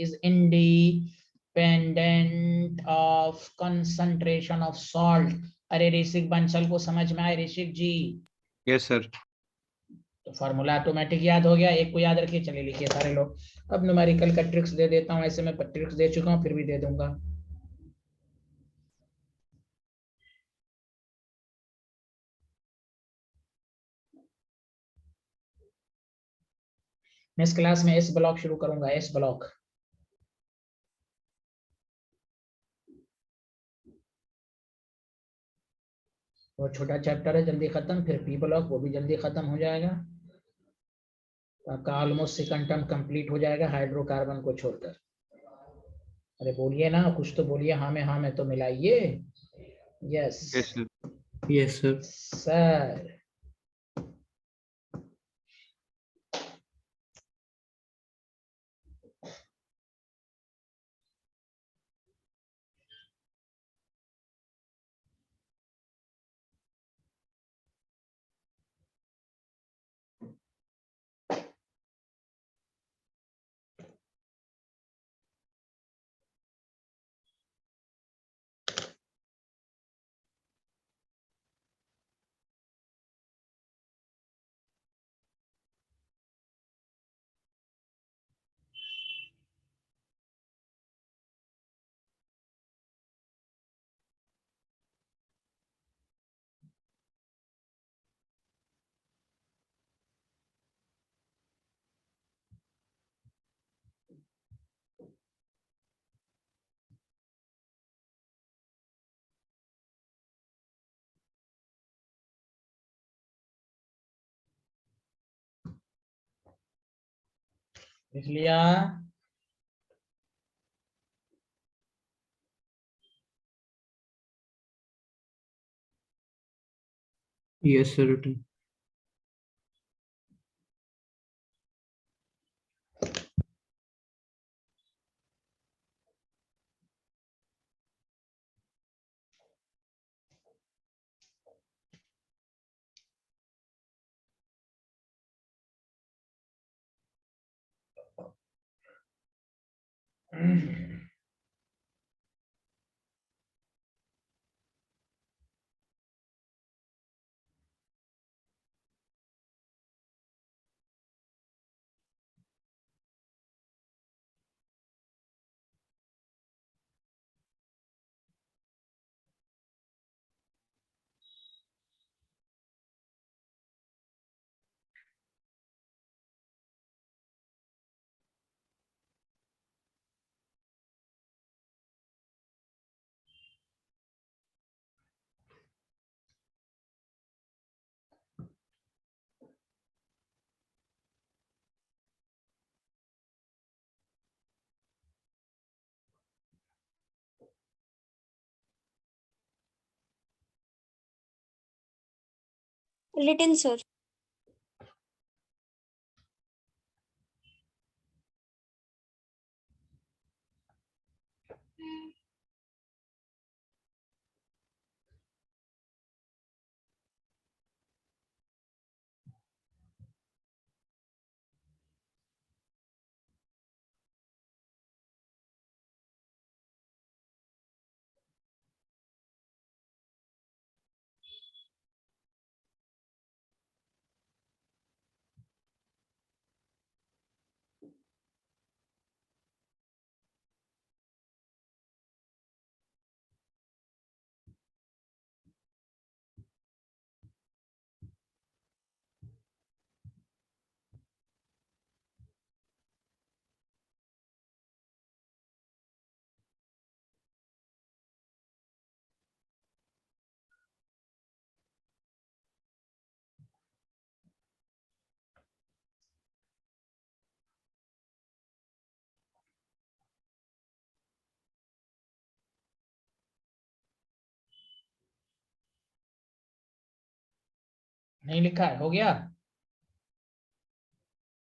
of concentration of salt. अरे ऋषिक बंसल को समझ में आए? ऋषिक जी, Yes, sir. तो फॉर्मूला ऑटोमेटिक याद हो गया। एक को याद रखिए। चलिए लिखिए सारे लोग। अब न्यूमेरिकल का ट्रिक्स दे देता हूँ, ऐसे मैं ट्रिक्स दे चुका हूँ, फिर भी दे दूंगा। मैं इस क्लास में S ब्लॉक शुरू करूंगा, S ब्लॉक। वो छोटा चैप्टर है, जल्दी खत्म, फिर P ब्लॉक, वो भी जल्दी खत्म हो जाएगा। तो आपका ऑलमोस्ट सेकंड टर्म कंप्लीट हो जाएगा हाइड्रोकार्बन को छोड़कर। अरे बोलिए ना, कुछ तो बोलिए, हाँ में तो मिलाइए। Yes Yes, sir. yes, sir. Sir. लिख लिया? Yes, sir. Written. Written, sir. नहीं लिखा है? हो गया?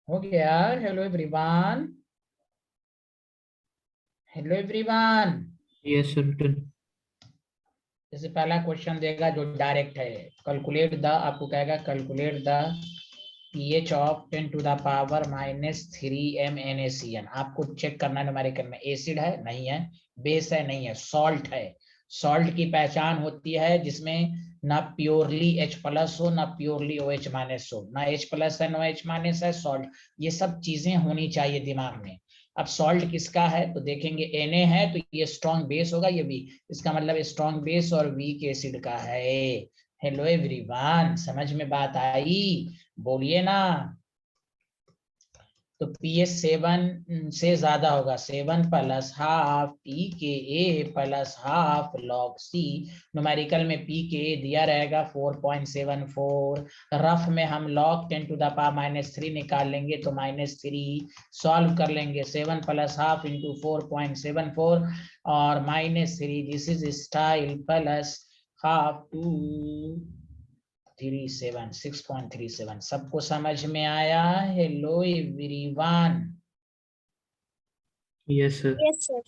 हो गया? Hello everyone, hello everyone. Yes, sir. Written. जैसे पहला क्वेश्चन देगा जो डायरेक्ट है, कैलकुलेट द, आपको कहेगा calculate the pH of 10 to the power -3 MnACN। आपको चेक करना है न्यूमेरिकल में एसिड है नहीं है, बेस है नहीं है, सॉल्ट है। सॉल्ट की पहचान होती है जिसमें ना प्योरली H+ हो ना प्योरली OH- हो, ना H+ है ना OH- है, सॉल्ट। ये सब चीजें होनी चाहिए दिमाग में। अब सॉल्ट किसका है तो देखेंगे Na है तो ये स्ट्रॉन्ग बेस होगा, ये भी, इसका मतलब स्ट्रॉन्ग बेस और वीक एसिड का है। हेलो एवरीवन, समझ में बात आई? बोलिए ना। तो pH 7 से ज्यादा होगा, 7 plus half pKa plus half log C। Numerical में pKa दिया रहेगा 4.74, रफ में हम log 10 to the power -3 निकाल लेंगे तो -3, सॉल्व कर लेंगे 7 प्लस हाफ इंटू 4.74 और -3, this is style plus half 237, 6.37। सबको समझ में आया? Hello everyone. Yes, sir. Yes, sir.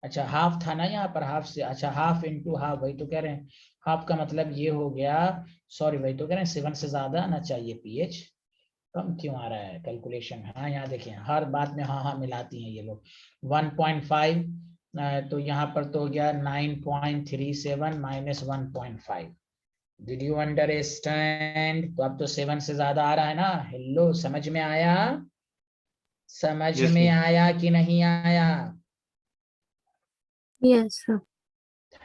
अच्छा हाफ था ना यहाँ पर, हाफ से, अच्छा हाफ इंटू हाफ, वही तो कह रहे हैं। हाफ का मतलब ये हो गया, सॉरी वही तो कह रहे हैं 7 से ज्यादा आना चाहिए पीएच, कम क्यों आ रहा है कैलकुलेशन। हाँ यहाँ देखिए हर बात में हाँ हाँ मिलाती हैं ये लोग। 1.5 तो यहाँ पर तो हो गया 9.37 माइनस 1.5। Did you understand? तो अब तो 7 से ज्यादा आ रहा है ना। हेलो, समझ में आया? समझ Yes, में sir. आया कि नहीं आया? Yes, sir.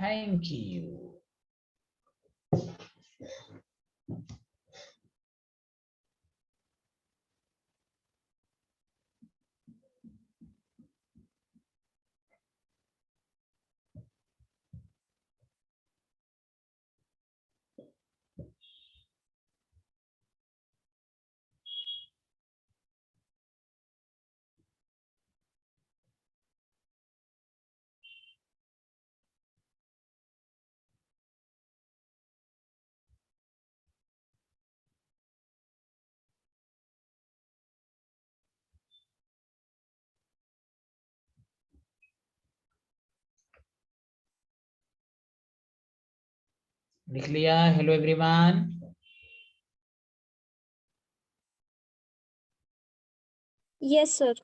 Thank you. लिख लिया? Hello everyone. Yes, sir.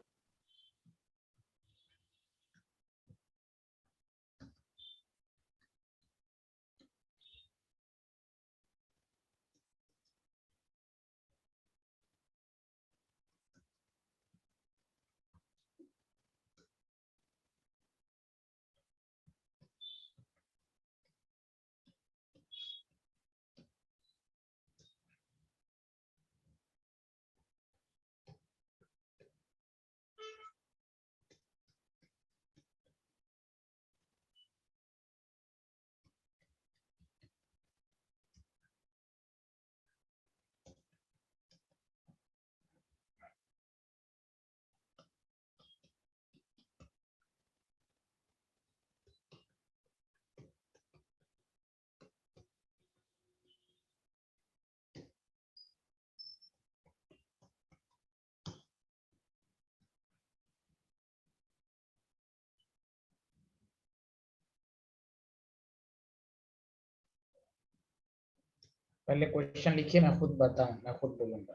पहले क्वेश्चन लिखिए, मैं खुद बताऊं, मैं खुद बोलूंगा,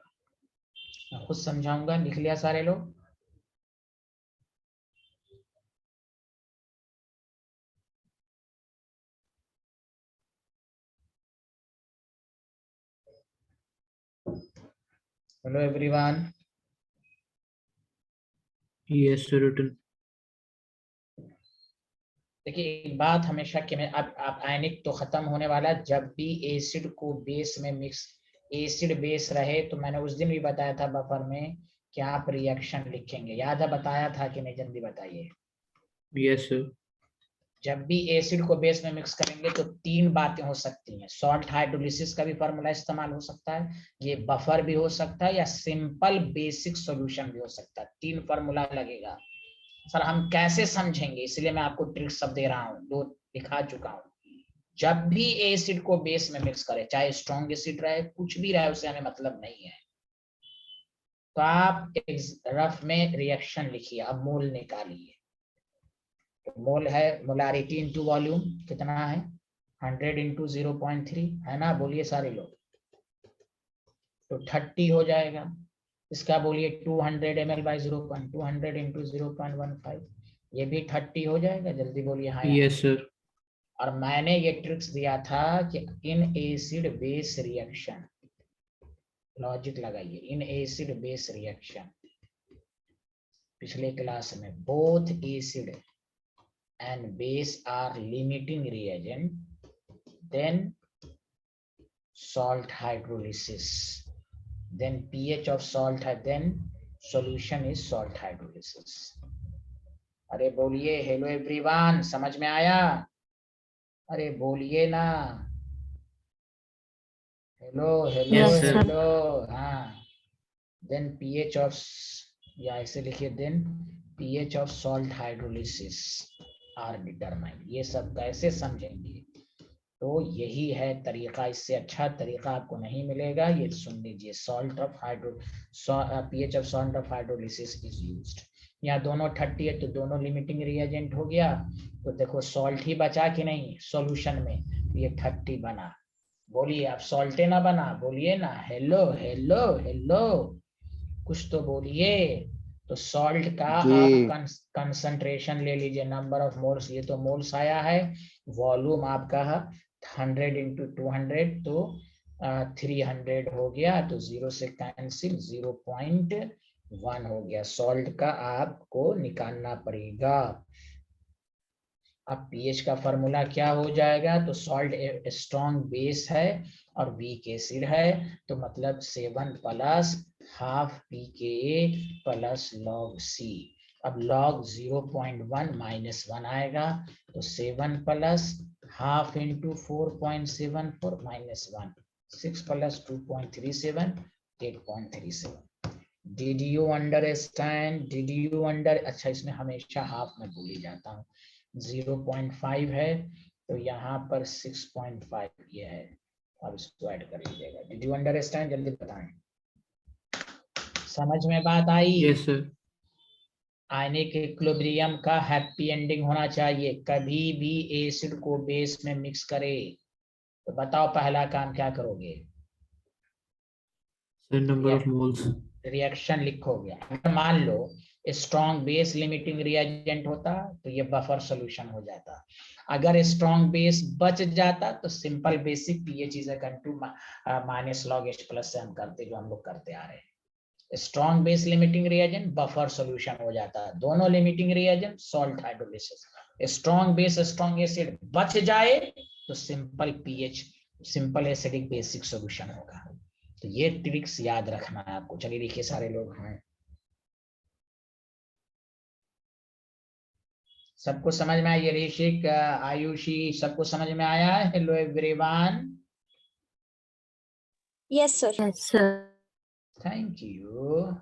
मैं खुद समझाऊंगा। लिख लिया सारे लोग? Hello everyone. Yes, sir. Written. देखिए एक बात हमेशा कि मैं अब आयनिक तो खत्म होने वाला है, जब भी एसिड को बेस में मिक्स, एसिड बेस रहे, तो मैंने उस दिन भी बताया था बफर में कि आप रिएक्शन लिखेंगे, याद है? बताया था कि नहीं? जल्दी बताइए। Yes, sir. जब भी एसिड को बेस में मिक्स करेंगे तो 3 बातें हो सकती हैं। सॉल्ट हाइड्रोलिसिस का भी फॉर्मूला इस्तेमाल हो सकता है, ये बफर भी हो सकता है, या सिंपल बेसिक सॉल्यूशन भी हो सकता है। 3 फॉर्मूला लगेगा। सर हम कैसे समझेंगे, इसलिए मैं आपको ट्रिक सब दे रहा हूँ, 2 दिखा चुका हूँ। जब भी एसिड को बेस में मिक्स करें, चाहे स्ट्रॉन्ग एसिड रहे, कुछ भी रहे, उससे हमें मतलब नहीं है, तो आप रफ में रिएक्शन लिखिए। अब मोल निकालिए। मोल है मोलारिटी इंटू वॉल्यूम, कितना है? 100 इंटू 0.3 है ना? बोलिए सारे लोग। तो 30 हो जाएगा। इसका बोलिए 200 ml बाई 200 इंटू 0.15, ये भी 30 हो जाएगा। जल्दी बोलिए हाँ या ना। Yes, sir. और मैंने ये ट्रिक्स दिया था कि in acid base reaction, logic लगाइए, इन एसिड बेस रिएक्शन, पिछले क्लास में both acid and base are limiting reagent, then salt hydrolysis then pH of salt है, then solution is salt hydrolysis. अरे बोलिए हेलो एवरीवन, समझ में आया? अरे बोलिए ना, hello hello Yes, sir. Hello. हाँ, then pH of, या ऐसे लिखिए, then pH of salt hydrolysis are determined. ये सब कैसे समझेंगे? तो यही है तरीका, इससे अच्छा तरीका आपको नहीं मिलेगा. ये सुन लीजिए, salt of hydro pH of salt of hydrolysis is used. यहाँ दोनों 30 है तो दोनों लिमिटिंग रिएजेंट हो गया, तो देखो सॉल्ट ही बचा कि नहीं सॉल्यूशन में, ये 30 बना. बोलिए, आप सॉल्टे ना बना, बोलिए ना हेलो हेलो हेलो, कुछ तो बोलिए. तो सॉल्ट का आप कंसंट्रेशन ले लीजिए, नंबर ऑफ मोल्स, ये तो मोल्स आया है. वॉल्यूम आपका 100 इंटू 200 तो 300 हो गया, तो 0 से कैंसिल, 0.1 हो गया. सॉल्ट का आपको निकालना पड़ेगा. अब पीएच का फॉर्मूला क्या हो जाएगा? तो सॉल्ट स्ट्रॉन्ग बेस है और वीक एसिड है, तो मतलब 7 plus half pKa plus log C. अब log 0.1 माइनस 1 आएगा, तो 7 plus half into 4.74 minus 1, 6 plus 2.37, 8.37. Did you understand? Did you under, अच्छा इसमें हमेशा हाफ में भूल ही जाता हूँ. 0.5 है तो यहाँ पर 6.5 ये है, अब इसको ऐड कर लीजिएगा. Did you understand? जल्दी बताएं, समझ में बात आई? Yes, sir. आयनिक इक्विलिब्रियम का हैप्पी एंडिंग होना चाहिए. कभी भी एसिड को बेस में मिक्स करे तो बताओ पहला काम क्या करोगे? Sir, number of moles. Reaction लिखोगे. अगर मान लो स्ट्रॉन्ग बेस लिमिटिंग रिएजेंट होता तो ये बफर सॉल्यूशन हो जाता. अगर स्ट्रॉन्ग बेस बच जाता तो simple basic pH is equal to minus log H plus से हम करते, जो हम लोग करते आ रहे हैं. Strong base limiting reagent buffer solution हो जाता है. दोनों limiting reagent salt hydrolysis. Strong base strong acid बच जाए तो simple pH simple acidic basic solution होगा. तो ये ट्रिक्स याद रखना है आपको. चलिए देखिए, सारे लोग हैं, सबको समझ में आई? ऋषिक, आयुषी, सबको समझ में आया? Hello everyone, Yes, sir. Yes, sir. Thank you.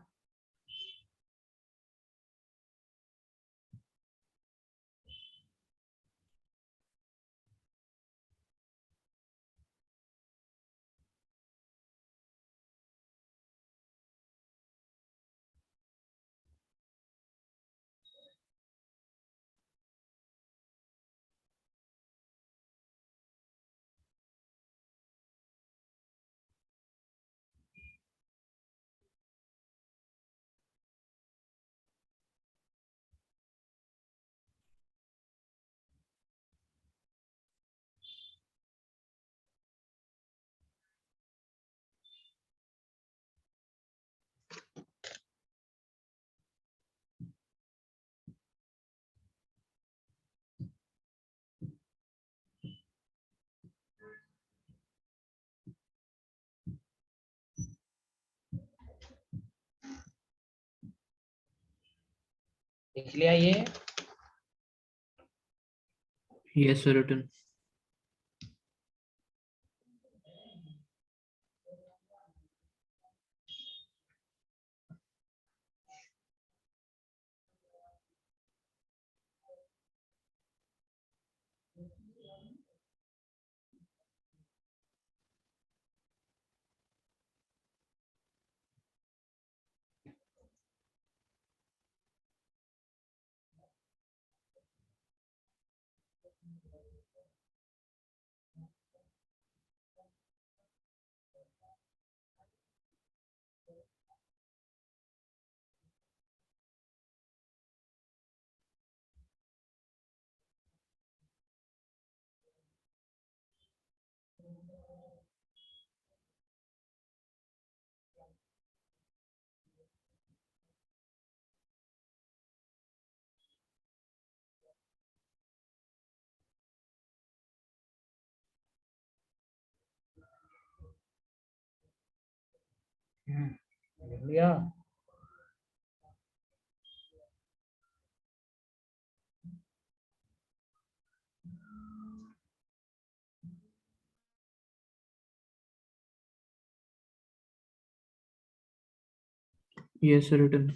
लिख लिया ये? Yes, sir, written. लिख लिया? Yes, sir, written.